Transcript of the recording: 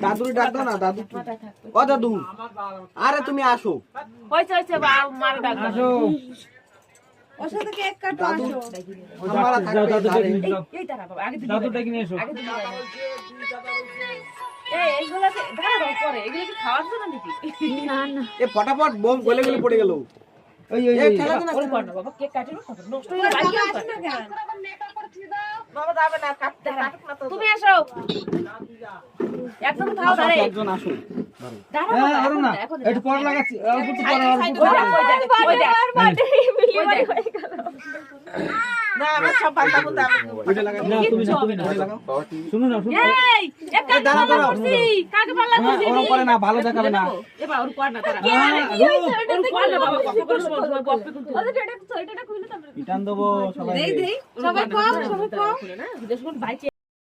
দাদুর ডাক দাও না, দাদু ও দাদু, আরে তুমি আসো, হয়েছে মার ডাক আসো ওর সাথে কেক কাটো দাদু আসো। আমারা যাও থাকবে দাদু ধারে। ডেকে যাও এই দাঁড়া বাবা আগে দিবি দাদু ডেকে নিয়ে এসো এইগুলা দাঁড়া পরে এগুলো কি খাওয়ার জন্য নাকি না না এ ফটাফট বোম গলে গলে পড়ে গেল। ওই এ খেলা দে না, ওর কর না বাবা কেক কাটি না নষ্ট হয়ে যাবে বাবা আসো না কেন? বাবা যাবে না কাটতে কাটুক না তো তুমি এসো একদম খাও দাঁড়া একজন আসো। দাঁড়া হ্যাঁ বাবা, আরো না এখন একটু পর লাগাচ্ছি অল্প একটু পর অল্প একটু ওই পর। দেখ, ওই দেখ, ওই দেখ। মিলিয়ে হয়ে গেল। না আমার সব পাল্টা বলতে ওইটা লাগাও। না তুমি না তুমি না ওইটা লাগাও। শুনো না শুনো এই এক কাকে দাঁড়াও, পাল্লা দাঁড়াও। করছি কাকে পাল্লা হ্যাঁ, করছি ওরম করে না, ভালো দেখাবে না। এবার ওর কর না তারা হ্যাঁ, ওর কর না বাবা কত করে সময় গপ্পে কিন্তু এটা খুলে তারপরে পিটান দেবো সবাই দেই দেই সবাই কম সবাই কম না বিদেশ কোন ভাই